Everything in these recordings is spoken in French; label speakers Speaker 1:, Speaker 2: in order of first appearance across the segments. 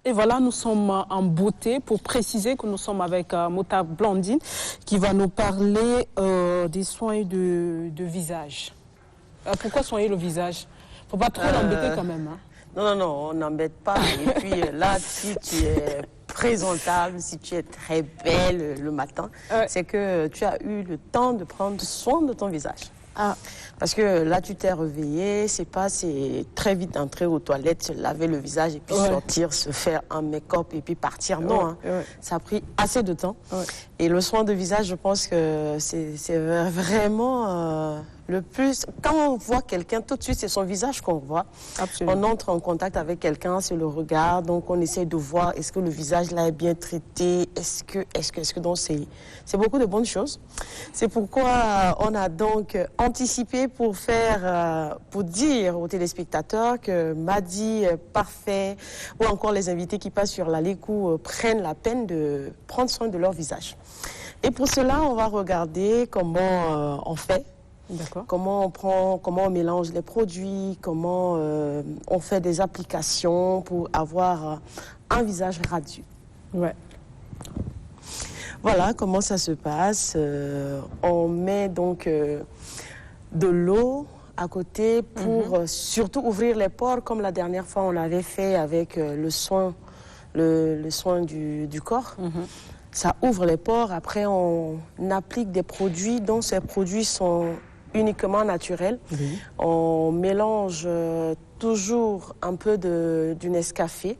Speaker 1: Et voilà, nous sommes en beauté pour préciser que nous sommes avec Mota Blandine qui va nous parler des soins de visage. Pourquoi soigner le visage? Faut pas trop l'embêter quand même. Hein.
Speaker 2: Non, on n'embête pas. Et puis là, si tu es présentable, si tu es très belle le matin, c'est que tu as eu le temps de prendre soin de ton visage.
Speaker 1: Ah.
Speaker 2: Parce que là, tu t'es réveillé, c'est très vite d'entrer aux toilettes, se laver le visage et puis sortir, se faire un make-up et puis partir. Non, ça a pris assez de temps. Et le soin de visage, je pense que c'est vraiment le plus... Quand on voit quelqu'un, tout de suite, c'est son visage qu'on voit.
Speaker 1: Absolument.
Speaker 2: On entre en contact avec quelqu'un, c'est le regard, donc on essaie de voir est-ce que le visage là est bien traité, est-ce que donc c'est beaucoup de bonnes choses. C'est pourquoi on a donc anticipé pour dire aux téléspectateurs que Madi Parfait ou encore les invités qui passent sur la Lécou prennent la peine de prendre soin de leur visage. Et pour cela, on va regarder comment on fait. Comment on mélange les produits, comment on fait des applications pour avoir un visage radieux.
Speaker 1: Ouais.
Speaker 2: Voilà comment ça se passe. On met donc de l'eau à côté pour surtout ouvrir les pores comme la dernière fois on l'avait fait avec le soin du corps. Ça ouvre les pores. Après, on applique des produits dont ces produits sont uniquement naturels. On mélange toujours un peu du Nescafé,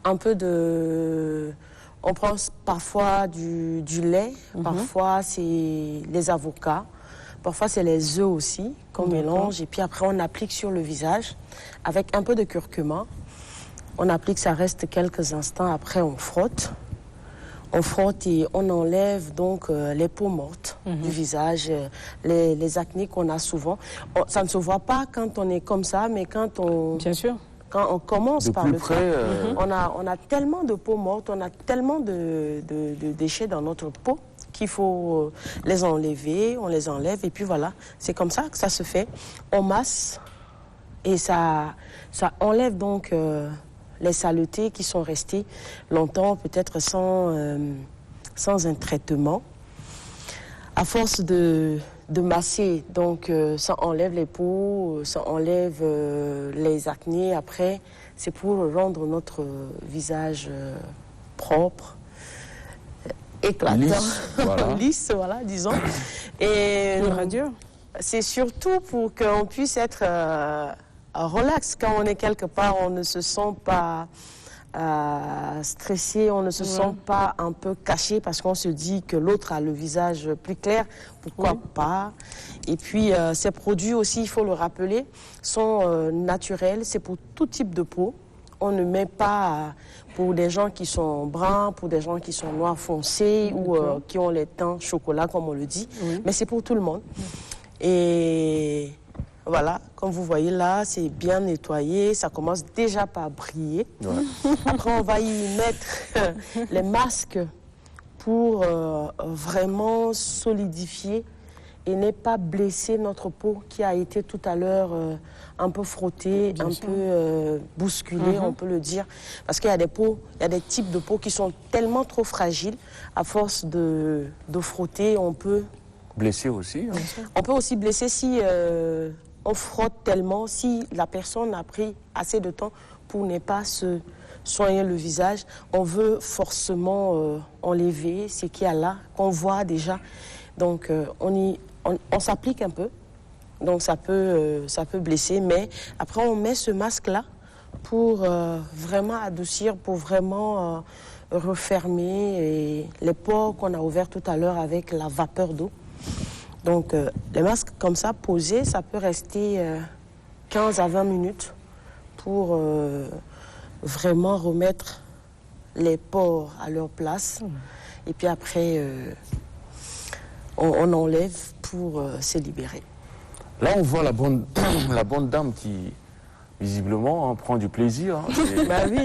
Speaker 2: un peu de... On prend parfois du lait, parfois c'est les avocats, parfois c'est les œufs aussi qu'on mélange. Et puis après, on applique sur le visage avec un peu de curcuma. On applique, ça reste quelques instants. Après, on frotte. On frotte et on enlève donc les peaux mortes du visage, les acnés qu'on a souvent. Ça ne se voit pas quand on est comme ça, mais quand on...
Speaker 1: Bien sûr.
Speaker 2: Quand on commence par le
Speaker 3: près,
Speaker 2: on a tellement de peaux mortes, on a tellement de déchets dans notre peau qu'il faut les enlever, on les enlève et puis voilà. C'est comme ça que ça se fait. On masse et ça enlève donc... les saletés qui sont restées longtemps, peut-être sans un traitement. À force de masser, donc ça enlève les peaux, ça enlève les acnés. Après, c'est pour rendre notre visage propre, éclatant, lisse, voilà, disons. Et
Speaker 1: radieux.
Speaker 2: C'est surtout pour qu'on puisse être... relax, quand on est quelque part, on ne se sent pas stressé, on ne se sent pas un peu caché parce qu'on se dit que l'autre a le visage plus clair, pourquoi pas. Et puis ces produits aussi, il faut le rappeler, sont naturels, c'est pour tout type de peau. On ne met pas pour des gens qui sont bruns, pour des gens qui sont noirs foncés ou qui ont les teints chocolat comme on le dit, mais c'est pour tout le monde. Et... Voilà, comme vous voyez là, c'est bien nettoyé, ça commence déjà par briller. Après, on va y mettre les masques pour vraiment solidifier et ne pas blesser notre peau qui a été tout à l'heure un peu frottée, peu bousculée, on peut le dire. Parce qu'il y a des peaux, il y a des types de peaux qui sont tellement trop fragiles, à force de frotter, on peut...
Speaker 3: Blesser aussi.
Speaker 2: On peut aussi blesser si... on frotte tellement, si la personne a pris assez de temps pour ne pas se soigner le visage, on veut forcément enlever ce qu'il y a là, qu'on voit déjà. Donc on s'applique un peu, donc ça peut blesser, mais après on met ce masque-là pour vraiment adoucir, pour vraiment refermer les pores qu'on a ouverts tout à l'heure avec la vapeur d'eau. Donc, les masques comme ça, posés, ça peut rester 15 à 20 minutes pour vraiment remettre les pores à leur place. Et puis après, on enlève pour se libérer.
Speaker 3: Là, on voit la bonne dame qui, visiblement, prend du plaisir.
Speaker 2: Bah oui.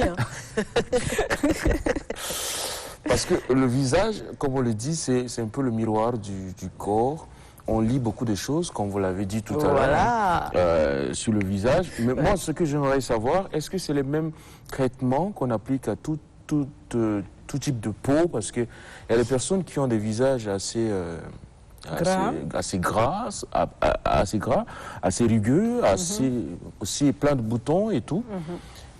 Speaker 3: Parce que le visage, comme on le dit, c'est un peu le miroir du corps. on lit beaucoup de choses, comme vous l'avez dit tout à
Speaker 2: Voilà.
Speaker 3: l'heure, sur le visage. Mais moi, ce que j'aimerais savoir, est-ce que c'est les mêmes traitements qu'on applique à tout type de peau? Parce qu'il y a des personnes qui ont des visages assez gras, assez rugueux, aussi plein de boutons et tout.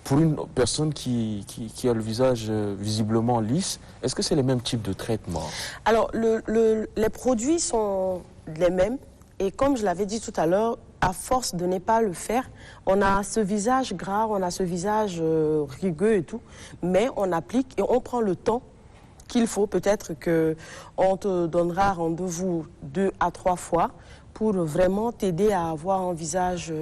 Speaker 3: Pour une personne qui a le visage visiblement lisse, est-ce que c'est les mêmes types de traitements?
Speaker 2: Alors, les produits sont les mêmes. Et comme je l'avais dit tout à l'heure, à force de ne pas le faire, on a ce visage gras, on a ce visage rugueux et tout. Mais on applique et on prend le temps qu'il faut. Peut-être qu'on te donnera rendez-vous 2 à 3 fois pour vraiment t'aider à avoir un visage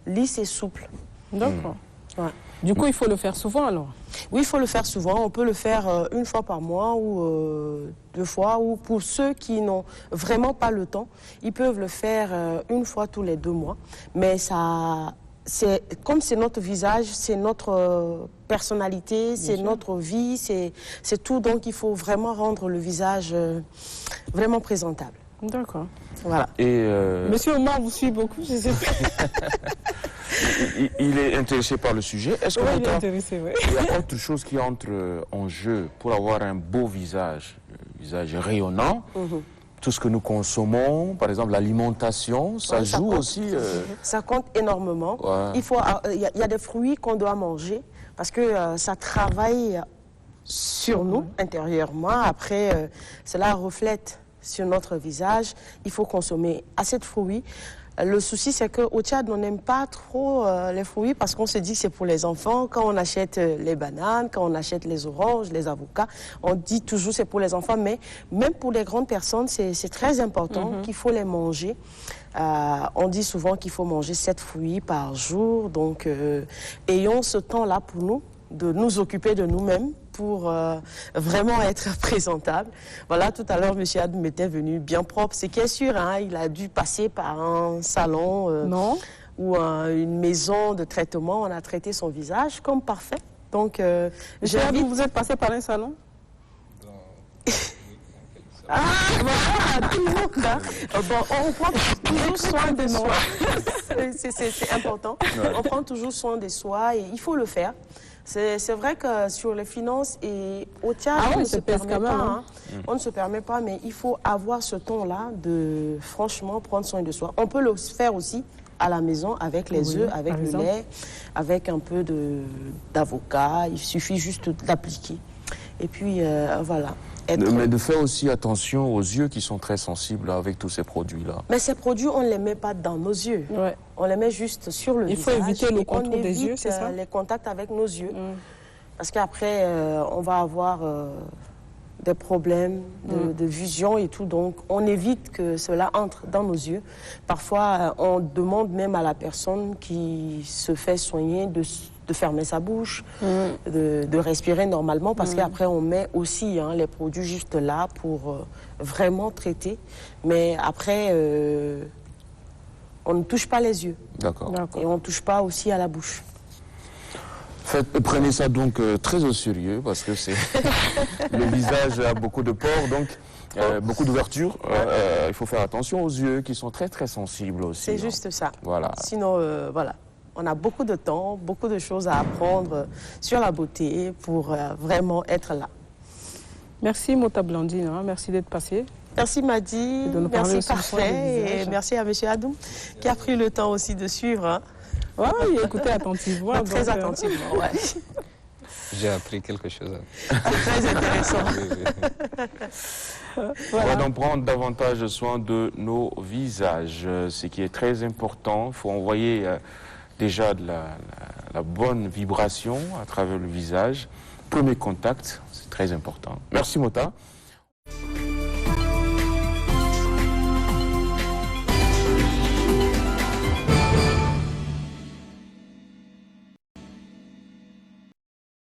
Speaker 2: lisse et souple.
Speaker 1: D'accord.
Speaker 2: Ouais.
Speaker 1: Du coup, il faut le faire souvent alors?
Speaker 2: Oui, il faut le faire souvent. On peut le faire 1 fois par mois ou 2 fois. Ou pour ceux qui n'ont vraiment pas le temps, ils peuvent le faire 1 fois tous les 2 mois. Mais ça, comme c'est notre visage, c'est notre personnalité, c'est notre vie, c'est tout. Donc, il faut vraiment rendre le visage vraiment présentable.
Speaker 1: D'accord.
Speaker 2: Voilà.
Speaker 3: Et
Speaker 1: Monsieur Omar vous suit beaucoup, je sais pas.
Speaker 3: il est intéressé par le sujet. Est-ce que
Speaker 1: Oui, il est intéressé, oui.
Speaker 3: il y a autre chose qui entre en jeu pour avoir un beau visage, un visage rayonnant? Tout ce que nous consommons, par exemple l'alimentation, ça joue aussi.
Speaker 2: Ça compte énormément.
Speaker 3: Ouais.
Speaker 2: Il y a des fruits qu'on doit manger parce que ça travaille sur nous intérieurement. Après, cela reflète sur notre visage. Il faut consommer assez de fruits. Le souci, c'est qu'au Tchad, on n'aime pas trop les fruits parce qu'on se dit que c'est pour les enfants. Quand on achète les bananes, quand on achète les oranges, les avocats, on dit toujours que c'est pour les enfants. Mais même pour les grandes personnes, c'est très important qu'il faut les manger. On dit souvent qu'il faut manger 7 fruits par jour. Donc, ayons ce temps-là pour nous, de nous occuper de nous-mêmes pour vraiment être présentable. Voilà, tout à l'heure, M. Adam était venu bien propre. C'est qui est sûr, hein, il a dû passer par un salon
Speaker 1: Non.
Speaker 2: ou une maison de traitement. On a traité son visage comme parfait. Donc,
Speaker 1: Monsieur Adam, vous êtes passé par un salon? Ah, voilà, tout le monde là.
Speaker 2: Bon, on prend toujours soin de soi. C'est important.
Speaker 3: Ouais.
Speaker 2: On prend toujours soin de soi et il faut le faire. C'est vrai que sur les finances et au Tchad, on ne se permet
Speaker 1: quand même,
Speaker 2: pas. On ne se permet pas, mais il faut avoir ce temps-là de franchement prendre soin de soi. On peut le faire aussi à la maison avec les œufs, avec le lait, avec un peu d'avocat. Il suffit juste d'appliquer. Et puis voilà.
Speaker 3: Mais de faire aussi attention aux yeux qui sont très sensibles avec tous ces produits-là.
Speaker 2: Mais ces produits, on ne les met pas dans nos yeux.
Speaker 1: Ouais.
Speaker 2: On les met juste sur le visage.
Speaker 1: Il faut éviter le contour des yeux, c'est ça?
Speaker 2: Les contacts avec nos yeux. Parce qu'après, on va avoir des problèmes de vision et tout. Donc, on évite que cela entre dans nos yeux. Parfois, on demande même à la personne qui se fait soigner de fermer sa bouche, de respirer normalement, parce qu'après, on met aussi les produits juste là pour vraiment traiter. Mais après, on ne touche pas les yeux.
Speaker 3: D'accord.
Speaker 2: Et on ne touche pas aussi à la bouche.
Speaker 3: Prenez ça donc très au sérieux parce que c'est le visage a beaucoup de pores, donc beaucoup d'ouvertures. Il faut faire attention aux yeux qui sont très très sensibles aussi.
Speaker 2: C'est juste ça.
Speaker 3: Voilà.
Speaker 2: Sinon, voilà. On a beaucoup de temps, beaucoup de choses à apprendre sur la beauté pour vraiment être là.
Speaker 1: Merci Mota Blandine, hein. Merci d'être passé.
Speaker 2: Merci Madi, merci Parfait et merci à M. Adoum qui a pris le temps aussi de suivre. Hein.
Speaker 1: Ouais, il a écouté attentivement.
Speaker 2: Très
Speaker 1: donc,
Speaker 2: attentivement, ouais.
Speaker 4: J'ai appris quelque chose.
Speaker 2: Très intéressant.
Speaker 3: On va donc prendre davantage soin de nos visages, ce qui est très important. Il faut envoyer déjà de la bonne vibration à travers le visage. Premier contact, c'est très important. Merci Mota.